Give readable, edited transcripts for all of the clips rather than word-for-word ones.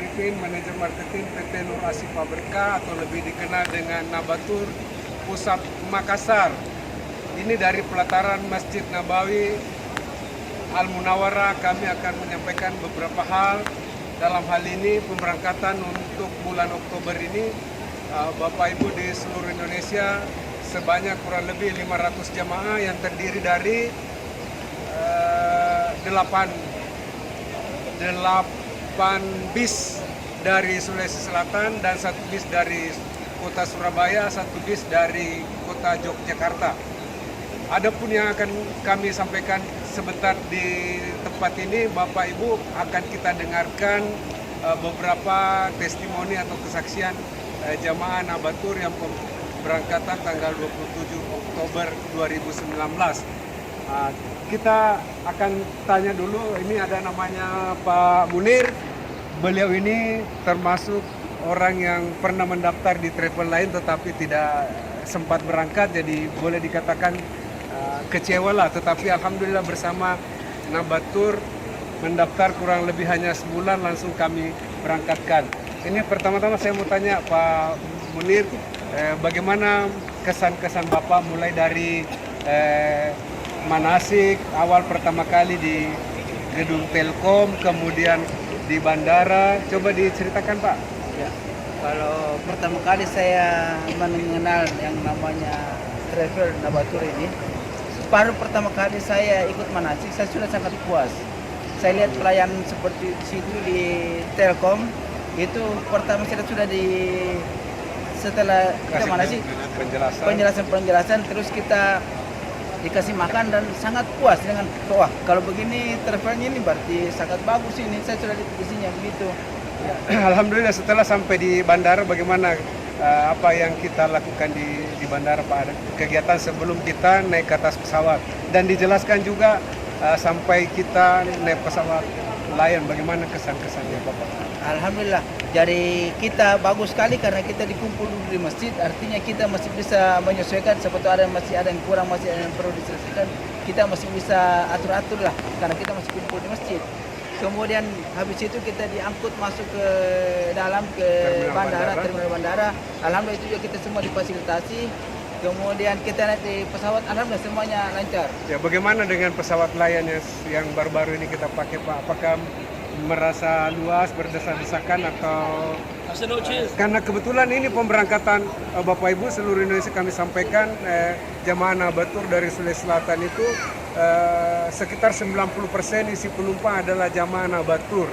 Arifin, manajer marketing PT Nur Asifa Berkah atau lebih dikenal dengan Nabatur Pusat Makassar. Ini dari pelataran Masjid Nabawi Al Munawwarah kami akan menyampaikan beberapa hal. Dalam hal ini pemberangkatan untuk bulan Oktober ini Bapak Ibu di seluruh Indonesia sebanyak kurang lebih 500 jamaah yang terdiri dari 8 bis dari Sulawesi Selatan dan 1 bis dari kota Surabaya, 1 bis dari kota Yogyakarta. Adapun yang akan kami sampaikan sebentar di tempat ini, Bapak Ibu akan kita dengarkan beberapa testimoni atau kesaksian jamaah Nabatur yang berangkatan tanggal 27 Oktober 2019. Kita akan tanya dulu, ini ada namanya Pak Munir. Beliau ini termasuk orang yang pernah mendaftar di travel lain tetapi tidak sempat berangkat, jadi boleh dikatakan kecewa lah, tetapi alhamdulillah bersama Nabatur mendaftar kurang lebih hanya sebulan langsung kami berangkatkan. Ini pertama-tama saya mau tanya Pak Munir, bagaimana kesan-kesan Bapak mulai dari manasik awal pertama kali di gedung Telkom, kemudian di bandara, coba diceritakan Pak. Ya, kalau pertama kali saya mengenal yang namanya travel Nabatur ini, baru pertama kali saya ikut manasik, saya sudah sangat puas. Saya lihat pelayanan seperti situ di Telkom, itu pertama saya sudah setelah kita manasik, penjelasan, terus kita dikasih makan dan sangat puas dengan, wah kalau begini travelnya ini berarti sangat bagus ini, saya sudah lihat isinya begitu. Ya. Alhamdulillah setelah sampai di bandara bagaimana apa yang kita lakukan di bandara Pak? Kegiatan sebelum kita naik ke atas pesawat dan dijelaskan juga sampai kita naik pesawat Lion, bagaimana kesan-kesannya Bapak? Alhamdulillah, jadi kita bagus sekali karena kita dikumpul dulu di masjid, artinya kita masih bisa menyesuaikan sebetulnya masih ada yang kurang, masih ada yang perlu diselesaikan, kita masih bisa atur-atur lah karena kita masih kumpul di masjid. Kemudian habis itu kita diangkut masuk ke dalam terminal bandara. Alhamdulillah itu juga kita semua difasilitasi. Kemudian kita naik di pesawat, alhamdulillah semuanya lancar. Ya, bagaimana dengan pesawat Lion yang baru-baru ini kita pakai Pak? Apakah merasa luas, berdesak-desakan atau karena kebetulan ini pemberangkatan Bapak Ibu seluruh Indonesia kami sampaikan jamaah Nabatur dari Sulawesi Selatan itu sekitar 90% isi penumpang adalah jamaah Nabatur.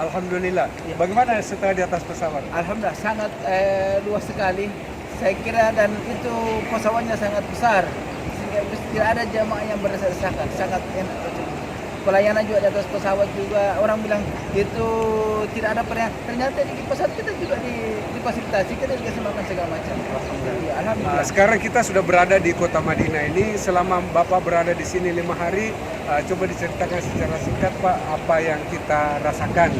Alhamdulillah. Ya. Bagaimana setelah di atas pesawat? Alhamdulillah sangat luas sekali. Saya kira dan itu pesawatnya sangat besar sehingga tidak ada jamaah yang berdesak-desakan, sangat enak. Pelayanan juga di atas pesawat juga orang bilang itu tidak ada pelayanan. Ternyata di pesawat kita juga difasilitasi, kita dikasih makan segala macam. Alhamdulillah. Sekarang kita sudah berada di kota Madinah ini. Selama Bapak berada di sini 5 hari, coba diceritakan secara singkat Pak apa yang kita rasakan.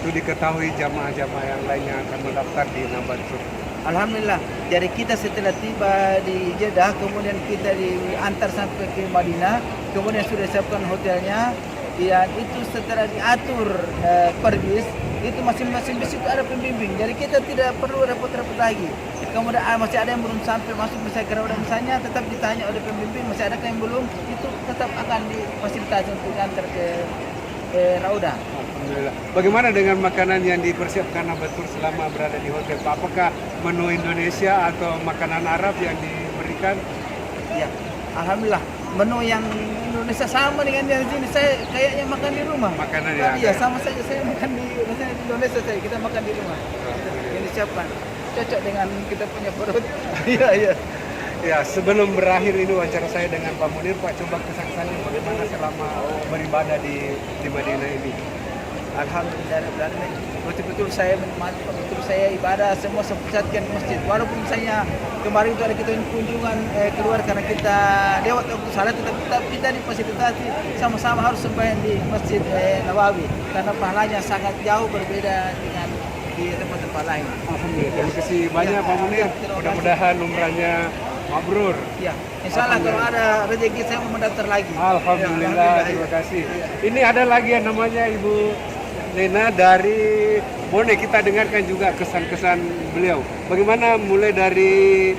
Itu diketahui jamaah-jamaah yang lainnya akan mendaftar di Nabatur. Alhamdulillah, jadi kita setelah tiba di Jeddah, kemudian kita diantar sampai ke Madinah, kemudian sudah siapkan hotelnya, dan itu setelah diatur per bis, itu masing-masing bis itu ada pembimbing, jadi kita tidak perlu repot-repot lagi. Kemudian masih ada yang belum sampai masuk misalnya ke Raudah misalnya, tetap ditanya oleh pembimbing, masih ada yang belum, itu tetap akan difasilitasi untuk diantar ke Raudah. Alhamdulillah. Bagaimana dengan makanan yang dipersiapkan Nabatur selama berada di hotel Pak? Apakah menu Indonesia atau makanan Arab yang diberikan? Ya, alhamdulillah. Menu yang Indonesia sama dengan yang sini. Saya kayaknya makan di rumah. Makanan ya? Iya, sama saja. Saya makan di Indonesia kita makan di rumah. Yang disiapkan cocok dengan kita punya perut. Iya, iya. Ya, sebelum berakhir ini wawancara saya dengan Pak Munir, Pak, coba kesaksiannya bagaimana selama beribadah di Madinah ini? Alhamdulillah, betul-betul saya menikmati, betul saya ibadah semua sepusatkan di masjid. Walaupun misalnya kemarin itu ada kita kunjungan keluar karena kita lewat waktu salat, tetap kita difasilitasi sama-sama harus sembahyang di Masjid Nabawi karena pahalanya sangat jauh berbeda dengan di tempat-tempat lain. Alhamdulillah. Terima kasih banyak Pak Munir. Mudah-mudahan umrahnya mabrur. Ya, insya Allah kalau ada rezeki saya mau mendaftar lagi. Alhamdulillah, terima kasih. Ini ada lagi yang namanya Ibu Lena dari Bone, kita dengarkan juga kesan-kesan beliau. Bagaimana mulai dari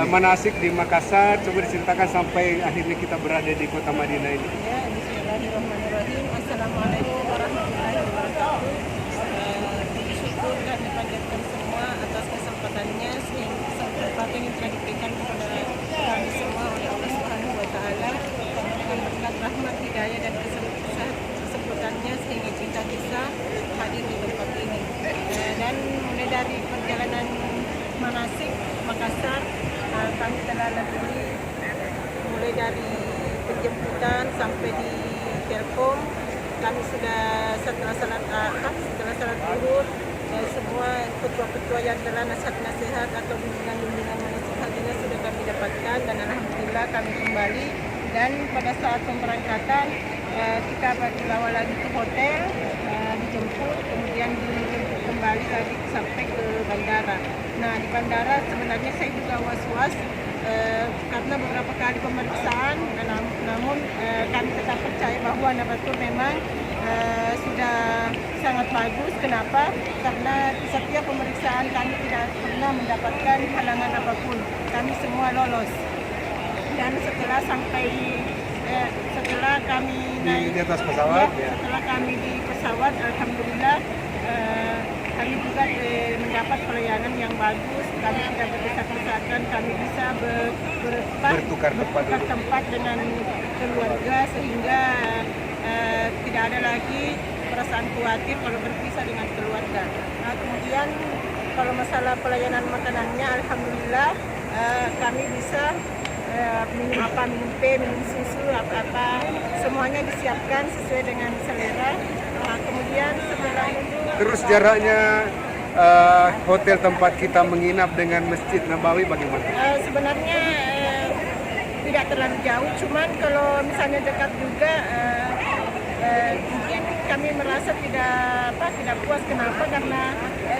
manasik di Makassar, coba diceritakan sampai akhirnya kita berada di kota Madinah ini. Ya, bismillahirrahmanirrahim. Assalamualaikum warahmatullahi wabarakatuh. Puji syukur kami panjatkan semua atas kesempatannya sehingga kesempatan yang telah diberikan kepada kami semua oleh Allah Subhanahu wa taala dengan berkat rahmat hidayah dan kesempatannya sehingga kita bisa hadir di tempat ini. Dan mulai dari perjalanan manasik Makassar, kami telah lalui mulai dari penjemputan sampai di Telkom. Kami sudah setelah salat zuhur, semua ketua-ketua yang telah nasihat-nasihat atau bimbingan-bimbingan manasik hajinya sudah kami dapatkan, dan alhamdulillah kami kembali. Dan pada saat pemberangkatan kita bawa lagi ke hotel, dijemput, kemudian dijemput kembali lagi sampai ke bandara. Nah, di bandara sebenarnya saya juga was-was karena beberapa kali pemeriksaan, namun kami tetap percaya bahwa Nabatur memang sudah sangat bagus. Kenapa? Karena setiap pemeriksaan kami tidak pernah mendapatkan halangan apapun. Kami semua lolos. Dan setelah kami naik Di atas pesawat, ya. setelah kami di pesawat, alhamdulillah kami juga mendapat pelayanan yang bagus. Kami tidak berdesak-desakan, kami bisa Bertukar tempat dengan keluarga sehingga tidak ada lagi perasaan khawatir kalau berpisah dengan keluarga. Nah, kemudian kalau masalah pelayanan makanannya, alhamdulillah kami bisa minum apa, minum teh, minum susu, apa-apa, semuanya disiapkan sesuai dengan selera. Kemudian setelah itu, Terus jaraknya hotel tempat kita menginap dengan Masjid Nabawi bagaimana? sebenarnya tidak terlalu jauh, cuman kalau misalnya dekat juga mungkin kami merasa tidak puas. Kenapa? Karena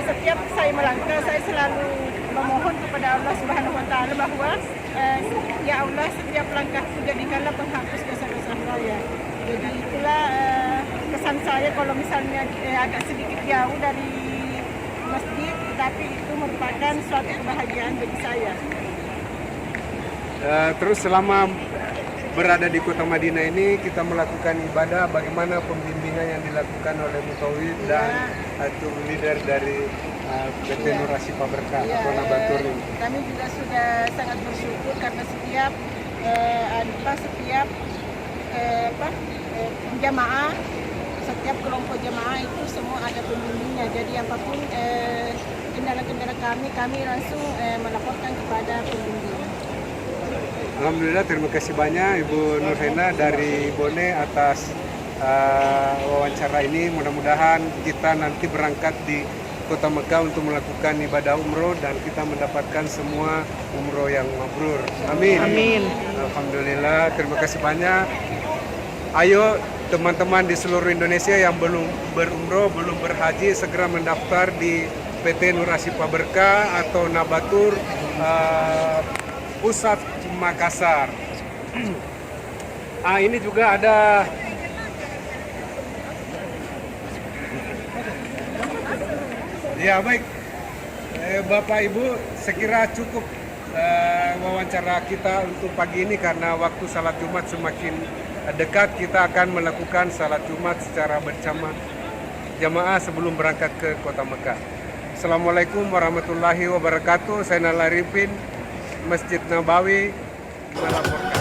setiap saya melangkah, saya selalu memohon kepada Allah Subhanahu wa taala bahwa ya Allah, setiap langkahku jadikanlah penghapus dosa-dosa saya. Jadi itulah kesan saya kalau misalnya agak sedikit jauh dari masjid, tapi itu merupakan suatu kebahagiaan bagi saya. Terus selama berada di kota Madinah ini kita melakukan ibadah, bagaimana pembimbingan yang dilakukan oleh Mutawid dan atau leader dari PT Nur Ashifa Berkah atau Nabatur ini? Kami juga sudah sangat bersyukur karena setiap jamaah, setiap kelompok jamaah itu semua ada pembimbingnya. Jadi apapun kendala-kendala kami langsung melaporkan kepada pembimbing. Alhamdulillah, terima kasih banyak Ibu Nurhena dari Bone atas wawancara ini. Mudah-mudahan kita nanti berangkat di Kota Mekah untuk melakukan ibadah umroh dan kita mendapatkan semua umroh yang mabrur. Amin. Amin. Alhamdulillah, terima kasih banyak. Ayo teman-teman di seluruh Indonesia yang belum berumroh, belum berhaji, segera mendaftar di PT Nur Ashifa Berkah atau Nabatur Pusat Makassar. Ini juga ada ya, baik. Bapak Ibu, sekira cukup wawancara kita untuk pagi ini karena waktu salat Jumat semakin dekat. Kita akan melakukan salat Jumat secara bersama jamaah sebelum berangkat ke Kota Mekah. Assalamualaikum warahmatullahi wabarakatuh. Saya Nala Arifin, Masjid Nabawi melaporkan.